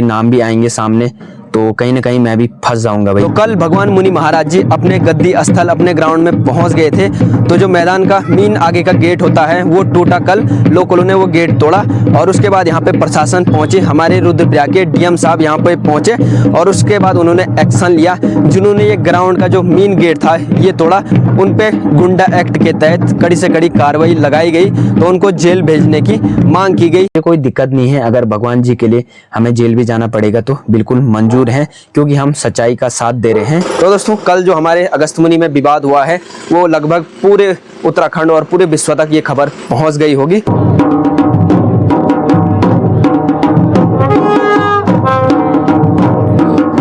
नाम भी आएंगे सामने तो कहीं ना कहीं मैं भी फंस जाऊंगा भाई। तो कल भगवान मुनि महाराज जी अपने गद्दी स्थल अपने ग्राउंड में पहुंच गए थे। तो जो मैदान का मेन आगे का गेट होता है वो टूटा, कल लोकलों ने वो गेट तोड़ा और उसके बाद यहाँ पे प्रशासन पहुंचे, हमारे रुद्रप्रयाग के डीएम साहब यहाँ पे पहुंचे और उसके बाद उन्होंने एक्शन लिया। जिन्होंने ये ग्राउंड का जो मेन गेट था ये तोड़ा, उन पे गुंडा एक्ट के तहत कड़ी से कड़ी कार्रवाई लगाई गई, तो उनको जेल भेजने की मांग की गई। कोई दिक्कत नहीं है, अगर भगवान जी के लिए हमें जेल भी जाना पड़ेगा तो बिल्कुल मंजूर है, क्योंकि हम सच्चाई का साथ दे रहे हैं। तो दोस्तों कल जो हमारे अगस्त्यमुनि में विवाद हुआ है वो लगभग पूरे उत्तराखंड और पूरे विश्व तक ये खबर पहुंच गई होगी।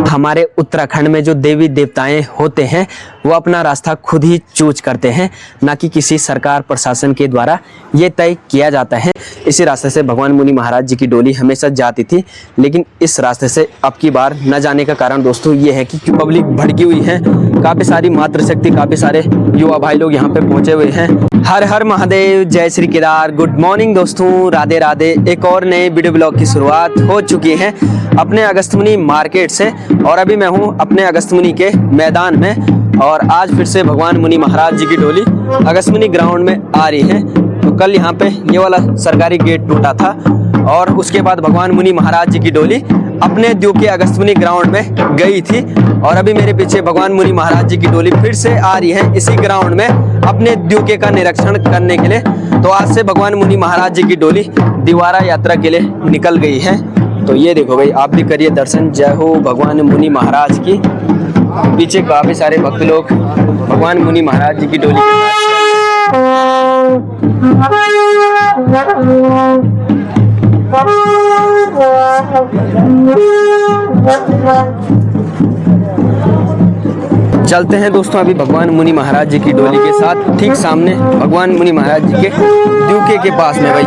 हमारे उत्तराखंड में जो देवी देवताएं होते हैं वो अपना रास्ता खुद ही चूज करते हैं, ना कि किसी सरकार प्रशासन के द्वारा ये तय किया जाता है। इसी रास्ते से भगवान मुनि महाराज जी की डोली हमेशा जाती थी, लेकिन इस रास्ते से अब की बार न जाने का कारण दोस्तों ये है कि पब्लिक भड़की हुई है। काफ़ी सारी मातृशक्ति, काफ़ी सारे युवा भाई लोग यहाँ पे पहुँचे हुए हैं। हर हर महादेव, जय श्री केदार। गुड मॉर्निंग दोस्तों, राधे राधे। एक और नए वीडियो ब्लॉग की शुरुआत हो चुकी है अपने अगस्त्यमुनि मार्केट से, और अभी मैं हूँ अपने अगस्त्यमुनि के मैदान में और आज फिर से भगवान मुनि महाराज जी की डोली अगस्त्यमुनि ग्राउंड में आ रही है। तो कल यहाँ पे ये वाला सरकारी गेट टूटा था और उसके बाद भगवान मुनि महाराज जी की डोली अपने द्वीप के अगस्त्यमुनि ग्राउंड में गई थी, और अभी मेरे पीछे भगवान मुनि महाराज जी की डोली फिर से आ रही है इसी ग्राउंड में अपने द्वीप का निरीक्षण करने के लिए। तो आज से भगवान मुनि महाराज जी की डोली दिवारा यात्रा के लिए निकल गई है। तो ये देखो भाई, आप भी करिए दर्शन। जय हो भगवान मुनि महाराज की। पीछे काफी सारे भक्त लोग भगवान मुनि महाराज जी की डोली के चलते हैं दोस्तों अभी भगवान मुनि महाराज जी की डोली के साथ। ठीक सामने भगवान मुनि महाराज जी के द्वीप के पास में भाई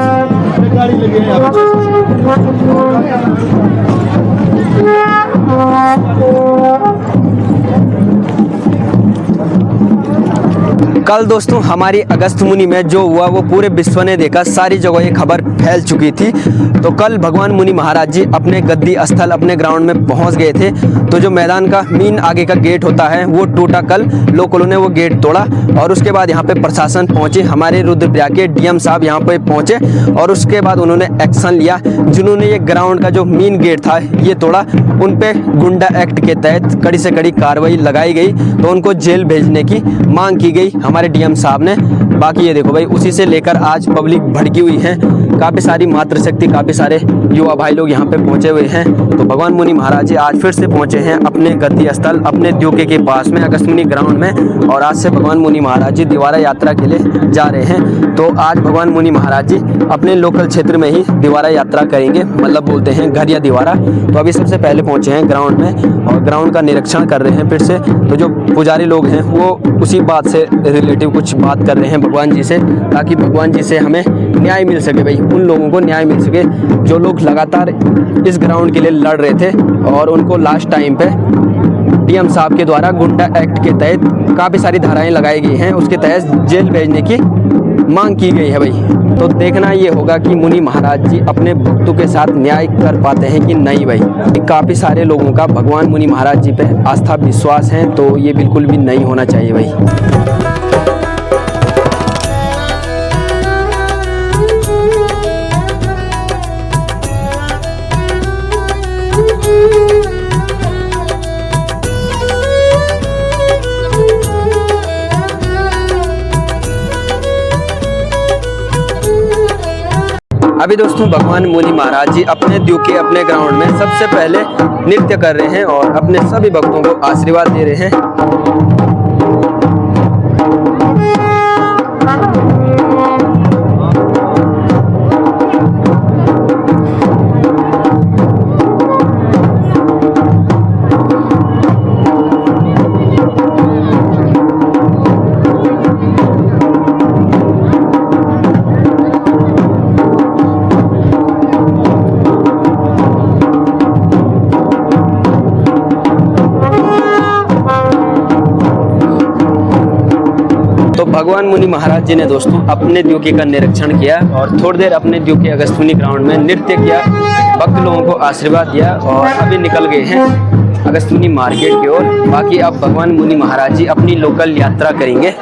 कल दोस्तों हमारी अगस्त्यमुनि में जो हुआ वो पूरे विश्व ने देखा, सारी जगह ये खबर फैल चुकी थी। तो कल भगवान मुनि महाराज जी अपने गद्दी स्थल अपने ग्राउंड में पहुंच गए थे। तो जो मैदान का मेन आगे का गेट होता है वो टूटा, कल लोकलों ने वो गेट तोड़ा और उसके बाद यहाँ पे प्रशासन पहुंचे, हमारे रुद्रप्रयाग के डीएम साहब यहाँ पे पहुंचे और उसके बाद उन्होंने एक्शन लिया। जिन्होंने ये ग्राउंड का जो मेन गेट था ये तोड़ा, उन पे गुंडा एक्ट के तहत कड़ी से कड़ी कार्रवाई लगाई गई, तो उनको जेल भेजने की मांग की गई हमारे डीएम साहब ने। बाकी ये देखो भाई, उसी से लेकर आज पब्लिक भड़की हुई है। काफ़ी सारी मातृशक्ति, काफ़ी सारे युवा भाई लोग यहाँ पे पहुँचे हुए हैं। तो भगवान मुनि महाराज जी आज फिर से पहुँचे हैं अपने गद्दी स्थल अपने द्वीप के पास में अगस्त्यमुनि ग्राउंड में, और आज से भगवान मुनि महाराज जी दिवारा यात्रा के लिए जा रहे हैं। तो आज भगवान मुनि महाराज जी अपने लोकल क्षेत्र में ही दिवारा यात्रा करेंगे, मतलब बोलते हैं घर या दिवारा। तो अभी सबसे पहले पहुँचे हैं ग्राउंड में और ग्राउंड का निरीक्षण कर रहे हैं फिर से। तो जो पुजारी लोग हैं वो उसी बात से रिलेटिव कुछ बात कर रहे हैं भगवान जी से, ताकि भगवान जी से हमें न्याय मिल सके भाई, उन लोगों को न्याय मिल सके जो लोग लगातार इस ग्राउंड के लिए लड़ रहे थे और उनको लास्ट टाइम पे डीएम साहब के द्वारा गुंडा एक्ट के तहत काफ़ी सारी धाराएं लगाई गई हैं, उसके तहत जेल भेजने की मांग की गई है भाई। तो देखना ये होगा कि मुनि महाराज जी अपने भक्तों के साथ न्याय कर पाते हैं कि नहीं भाई। काफ़ी सारे लोगों का भगवान मुनि महाराज जी पे आस्था विश्वास है, तो ये बिल्कुल भी नहीं होना चाहिए भाई। अभी दोस्तों भगवान मुनि महाराज जी अपने द्वीप के अपने ग्राउंड में सबसे पहले नृत्य कर रहे हैं और अपने सभी भक्तों को आशीर्वाद दे रहे हैं। भगवान मुनि महाराज जी ने दोस्तों अपने द्योके का निरीक्षण किया और थोड़ी देर अपने द्योके अगस्त्यमुनि ग्राउंड में नृत्य किया, भक्त लोगों को आशीर्वाद दिया और अभी निकल गए हैं अगस्त्यमुनि मार्केट की ओर। बाकी अब भगवान मुनि महाराज जी अपनी लोकल यात्रा करेंगे।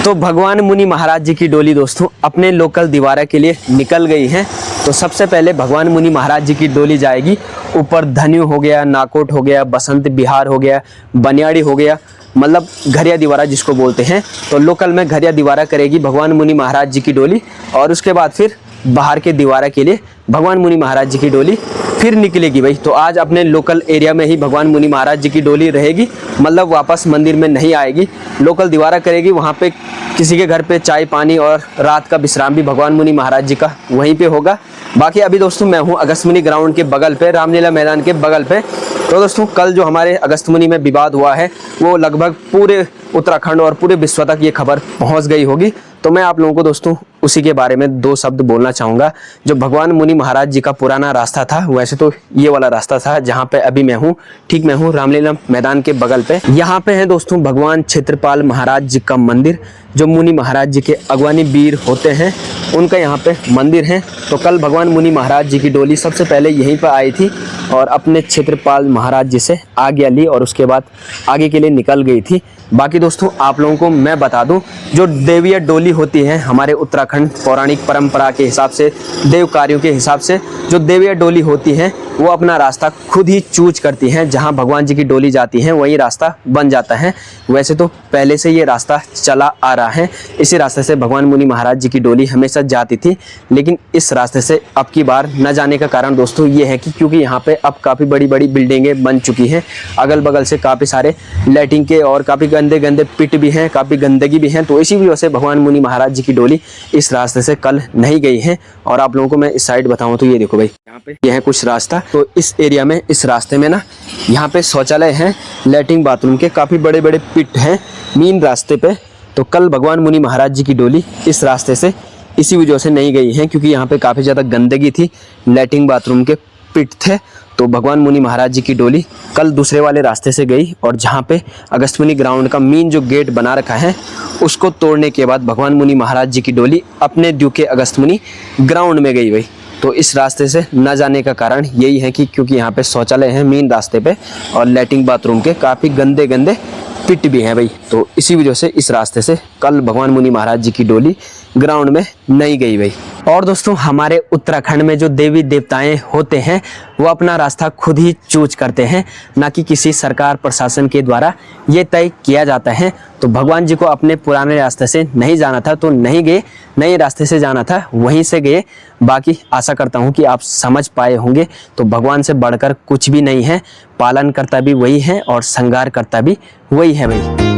तो भगवान मुनि महाराज जी की डोली दोस्तों अपने लोकल दीवारा के लिए निकल गई है। तो सबसे पहले भगवान मुनि महाराज जी की डोली जाएगी ऊपर धन्यू हो गया, नाकोट हो गया, बसंत बिहार हो गया, बनियाड़ी हो गया, मतलब घरिया दीवारा जिसको बोलते हैं। तो लोकल में घरिया दीवारा करेगी भगवान मुनि महाराज जी की डोली और उसके बाद फिर बाहर के दीवारा के लिए भगवान मुनि महाराज जी की डोली फिर निकलेगी भाई। तो आज अपने लोकल एरिया में ही भगवान मुनि महाराज जी की डोली रहेगी, मतलब वापस मंदिर में नहीं आएगी, लोकल दीवारा करेगी। वहाँ पे किसी के घर पे चाय पानी और रात का विश्राम भी भगवान मुनि महाराज जी का वहीं पे होगा। बाकी अभी दोस्तों मैं हूँ अगस्त्यमुनि ग्राउंड के बगल पे, रामलीला मैदान के बगल पे। तो दोस्तों कल जो हमारे अगस्त्यमुनि में विवाद हुआ है वो लगभग पूरे उत्तराखंड और पूरे विश्व तक ये खबर पहुँच गई होगी। तो मैं आप लोगों को दोस्तों उसी के बारे में दो शब्द बोलना चाहूँगा। जो भगवान मुनि महाराज जी का पुराना रास्ता था, वैसे तो ये वाला रास्ता था जहाँ पे अभी मैं हूँ, ठीक मैं हूँ रामलीला मैदान के बगल पे। यहाँ पे है दोस्तों भगवान क्षेत्रपाल महाराज जी का मंदिर, जो मुनि महाराज जी के अगवानी वीर होते हैं उनका यहाँ पे मंदिर है। तो कल भगवान मुनि महाराज जी की डोली सबसे पहले यहीं पर आई थी और अपने क्षेत्रपाल महाराज जी से आज्ञा ली और उसके बाद आगे के लिए निकल गई थी। बाकी दोस्तों आप लोगों को मैं बता दूं, जो देवीय डोली होती है हमारे उत्तराखंड पौराणिक परंपरा के हिसाब से, देव कार्यों के हिसाब से, जो देवीय डोली होती है वो अपना रास्ता खुद ही चूज करती हैं। जहां भगवान जी की डोली जाती है वही रास्ता बन जाता है। वैसे तो पहले से ये रास्ता चला आ रहा है, इसी रास्ते से भगवान मुनि महाराज जी की डोली हमेशा जाती थी, लेकिन इस रास्ते से अब की बार न जाने का कारण दोस्तों ये है कि क्योंकि यहाँ पे अब काफ़ी बड़ी बड़ी बिल्डिंगें बन चुकी हैं, अगल बगल से काफ़ी सारे लाइटिंग के और काफ़ी गंदे गंदे पिट भी हैं, काफ़ी गंदगी भी हैं। तो इसी वजह से भगवान मुनि महाराज जी की डोली इस रास्ते से कल नहीं गई है। और आप लोगों को मैं इस साइड बताऊँ तो ये देखो भाई, यहाँ पे ये है कुछ रास्ता। तो इस एरिया में, इस रास्ते में ना, यहाँ पे शौचालय हैं, लैट्रिन बाथरूम के काफ़ी बड़े बड़े पिट हैं मेन रास्ते पे। तो कल भगवान मुनि महाराज जी की डोली इस रास्ते से इसी वजह से नहीं गई है, क्योंकि यहाँ पे काफ़ी ज़्यादा गंदगी थी, लैट्रिन बाथरूम के पिट थे। तो भगवान मुनि महाराज जी की डोली कल दूसरे वाले रास्ते से गई और जहाँ पे अगस्त्यमुनि ग्राउंड का मेन जो गेट बना रखा है उसको तोड़ने के बाद भगवान मुनि महाराज जी की डोली अपने द्योके अगस्त्यमुनि ग्राउंड में गई भाई। तो इस रास्ते से न जाने का कारण यही है कि क्योंकि यहाँ पे शौचालय है मेन रास्ते पे और लैट्रिन बाथरूम के काफ़ी गंदे गंदे पिट भी हैं भाई। तो इसी वजह से इस रास्ते से कल भगवान मुनि महाराज जी की डोली ग्राउंड में नहीं गई भाई। और दोस्तों हमारे उत्तराखंड में जो देवी देवताएं होते हैं वो अपना रास्ता खुद ही चूज करते हैं, ना कि किसी सरकार प्रशासन के द्वारा ये तय किया जाता है। तो भगवान जी को अपने पुराने रास्ते से नहीं जाना था तो नहीं गए, नए रास्ते से जाना था वहीं से गए। बाकी आशा करता हूँ कि आप समझ पाए होंगे। तो भगवान से बढ़कर कुछ भी नहीं है, पालन करता भी वही है और श्रृंगार करता भी वही है भाई।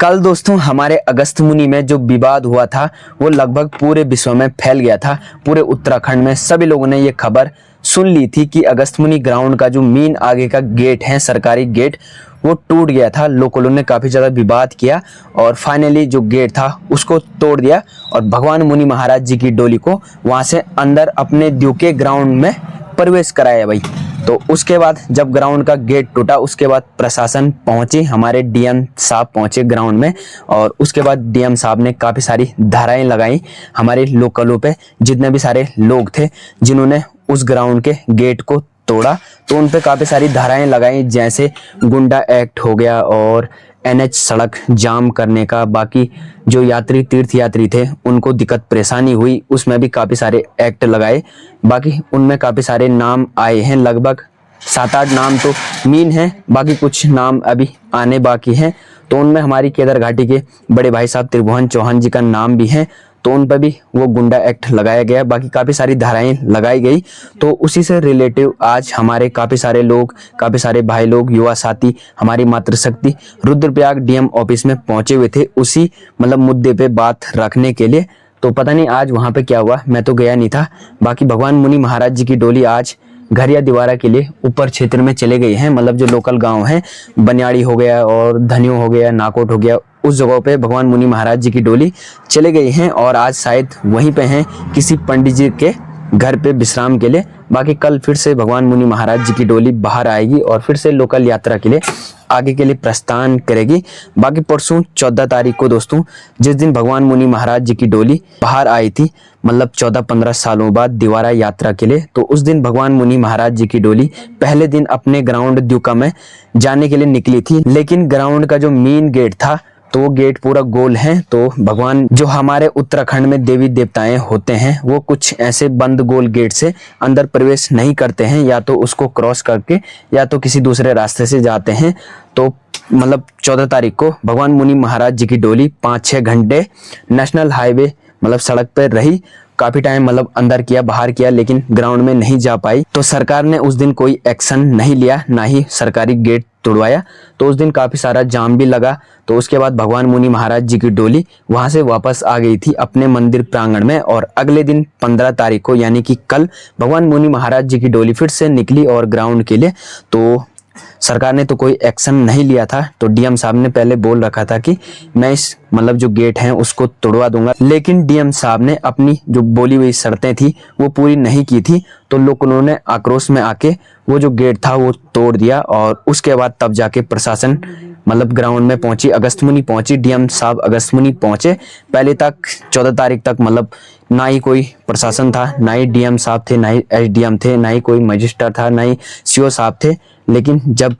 कल दोस्तों हमारे अगस्त्यमुनि में जो विवाद हुआ था वो लगभग पूरे विश्व में फैल गया था। पूरे उत्तराखंड में सभी लोगों ने ये खबर सुन ली थी कि अगस्त्यमुनि ग्राउंड का जो मेन आगे का गेट है, सरकारी गेट, वो टूट गया था। लोगों ने काफ़ी ज़्यादा विवाद किया और फाइनली जो गेट था उसको तोड़ दिया और भगवान मुनि महाराज जी की डोली को वहाँ से अंदर अपने द्योके ग्राउंड में प्रवेश कराया भाई। तो उसके बाद जब ग्राउंड का गेट टूटा उसके बाद प्रशासन पहुंची, हमारे डीएम साहब पहुंचे ग्राउंड में और उसके बाद डीएम साहब ने काफ़ी सारी धाराएं लगाई हमारे लोकलों पे। जितने भी सारे लोग थे जिन्होंने उस ग्राउंड के गेट को तोड़ा। तो उन पे काफ़ी सारी धाराएं लगाई, जैसे गुंडा एक्ट हो गया और NH सड़क जाम करने का। बाकी जो यात्री तीर्थ यात्री थे उनको दिक्कत परेशानी हुई, उसमें भी काफ़ी सारे एक्ट लगाए। बाकी उनमें काफ़ी सारे नाम आए हैं, लगभग 7-8 नाम तो मीन हैं, बाकी कुछ नाम अभी आने बाकी हैं। तो उनमें हमारी केदार घाटी के बड़े भाई साहब त्रिभुवन चौहान जी का नाम भी है, तो उन पर भी वो गुंडा एक्ट लगाया गया। बाकी काफ़ी सारी धाराएं लगाई गई। तो उसी से रिलेटिव आज हमारे काफ़ी सारे लोग, काफ़ी सारे भाई लोग, युवा साथी हमारी मातृशक्ति रुद्रप्रयाग DM ऑफिस में पहुंचे हुए थे, उसी मतलब मुद्दे पे बात रखने के लिए। तो पता नहीं आज वहाँ पे क्या हुआ, मैं तो गया नहीं था। बाकी भगवान मुनि महाराज जी की डोली आज घरिया दीवारा के लिए ऊपर क्षेत्र में चले गए हैं, मतलब जो लोकल गांव हैं, बनियाड़ी हो गया और धनियो हो गया, नाकोट हो गया, उस जगहों पे भगवान मुनि महाराज जी की डोली चले गई हैं और आज शायद वहीं पे हैं किसी पंडित जी के घर पे विश्राम के लिए। बाकी कल फिर से भगवान मुनि महाराज जी की डोली बाहर आएगी और फिर से लोकल यात्रा के लिए आगे के लिए प्रस्थान करेगी। बाकी परसों 14 तारीख को दोस्तों, जिस दिन भगवान मुनि महाराज जी की डोली बाहर आई थी, मतलब 14-15 सालों बाद दीवारा यात्रा के लिए, तो उस दिन भगवान मुनि महाराज जी की डोली पहले दिन अपने ग्राउंड द्युका में जाने के लिए निकली थी। लेकिन ग्राउंड का जो मेन गेट था तो वो गेट पूरा गोल है। तो भगवान जो हमारे उत्तराखंड में देवी देवताएं होते हैं वो कुछ ऐसे बंद गोल गेट से अंदर प्रवेश नहीं करते हैं, या तो उसको क्रॉस करके या तो किसी दूसरे रास्ते से जाते हैं। तो मतलब 14 तारीख को भगवान मुनि महाराज जी की डोली 5-6 घंटे नेशनल हाईवे मतलब सड़क पर रही। काफ़ी टाइम मतलब अंदर किया बाहर किया, लेकिन ग्राउंड में नहीं जा पाई। तो सरकार ने उस दिन कोई एक्शन नहीं लिया, ना ही सरकारी गेट तोड़वाया। तो उस दिन काफ़ी सारा जाम भी लगा। तो उसके बाद भगवान मुनि महाराज जी की डोली वहाँ से वापस आ गई थी अपने मंदिर प्रांगण में। और अगले दिन 15 तारीख को यानी कि कल भगवान मुनि महाराज जी की डोली फिर से निकली और ग्राउंड के लिए। तो सरकार ने तो कोई एक्शन नहीं लिया था। तो DM साहब ने पहले बोल रखा था कि मैं इस मतलब जो गेट हैं उसको तोड़वा दूंगा, लेकिन DM साहब ने अपनी जो बोली हुई शर्तें थी वो पूरी नहीं की थी। तो लोगों ने आक्रोश में आके वो जो गेट था वो तोड़ दिया और उसके बाद तब जाके प्रशासन मतलब ग्राउंड में पहुंची, अगस्त्यमुनि पहुंची, DM साहब अगस्त्यमुनि पहुंचे। पहले तक 14 तारीख तक मतलब ना ही कोई प्रशासन था, ना ही DM साहब थे, ना ही SDM थे, ना ही कोई मजिस्ट्रेट था, ना ही CO साहब थे। लेकिन जब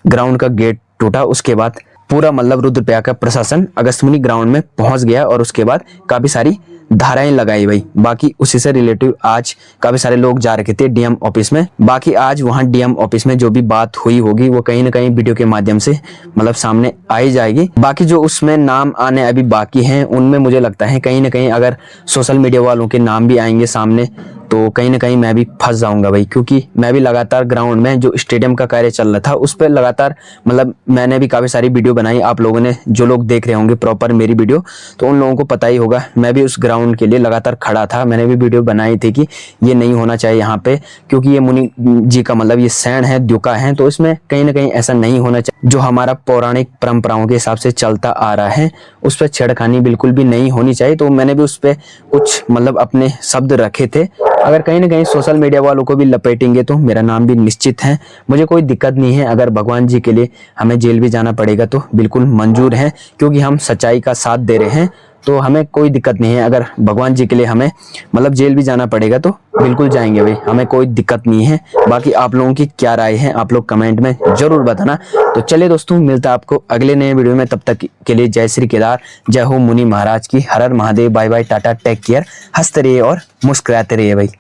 ग्राउंड का गेट टूटा उसके बाद पूरा मतलब रुद्रप्रयाग का प्रशासन अगस्त्यमुनि ग्राउंड में पहुंच गया और उसके बाद काफ़ी सारी धाराएं लगाई भाई। बाकी उसी से रिलेटिव आज काफ़ी सारे लोग जा रखे थे DM ऑफिस में। बाकी आज वहां DM ऑफिस में जो भी बात हुई होगी वो कहीं ना कहीं वीडियो के माध्यम से मतलब सामने आई जाएगी। बाकी जो उसमें नाम आने अभी बाकी हैं उनमें मुझे लगता है कहीं ना कहीं अगर सोशल मीडिया वालों के नाम भी आएंगे सामने तो कहीं ना कहीं मैं भी फंस जाऊंगा भाई, क्योंकि मैं भी लगातार ग्राउंड में जो स्टेडियम का कार्य चल रहा था उस पर लगातार मतलब मैंने भी काफ़ी सारी वीडियो बनाई। आप लोगों ने जो लोग देख रहे होंगे प्रॉपर मेरी वीडियो तो उन लोगों को पता ही होगा, मैं भी उस ग्राउंड के लिए लगातार खड़ा था। मैंने भी वीडियो बनाई थी कि ये नहीं होना चाहिए यहाँ पे, क्योंकि ये मुनि जी का मतलब ये सैंड है, द्युका है, तो इसमें कहीं ना कहीं ऐसा नहीं होना चाहिए। जो हमारा पौराणिक परंपराओं के हिसाब से चलता आ रहा है उस पर छेड़खानी बिल्कुल भी नहीं होनी चाहिए। तो मैंने भी उस पर कुछ मतलब अपने शब्द रखे थे। अगर कहीं ना कहीं सोशल मीडिया वालों को भी लपेटेंगे तो मेरा नाम भी निश्चित है, मुझे कोई दिक्कत नहीं है। अगर भगवान जी के लिए हमें जेल भी जाना पड़ेगा तो बिल्कुल मंजूर है, क्योंकि हम सच्चाई का साथ दे रहे हैं, तो हमें कोई दिक्कत नहीं है। अगर भगवान जी के लिए हमें मतलब जेल भी जाना पड़ेगा तो बिल्कुल जाएंगे भाई, हमें कोई दिक्कत नहीं है। बाकी आप लोगों की क्या राय है आप लोग कमेंट में जरूर बताना। तो चलिए दोस्तों, मिलता है आपको अगले नए वीडियो में, तब तक के लिए जय श्री केदार, जय हो मुनि महाराज की, हर हर Mahadev, bye bye, tata, take care, हंसते रहिए और मुस्कुराते रहिए भाई।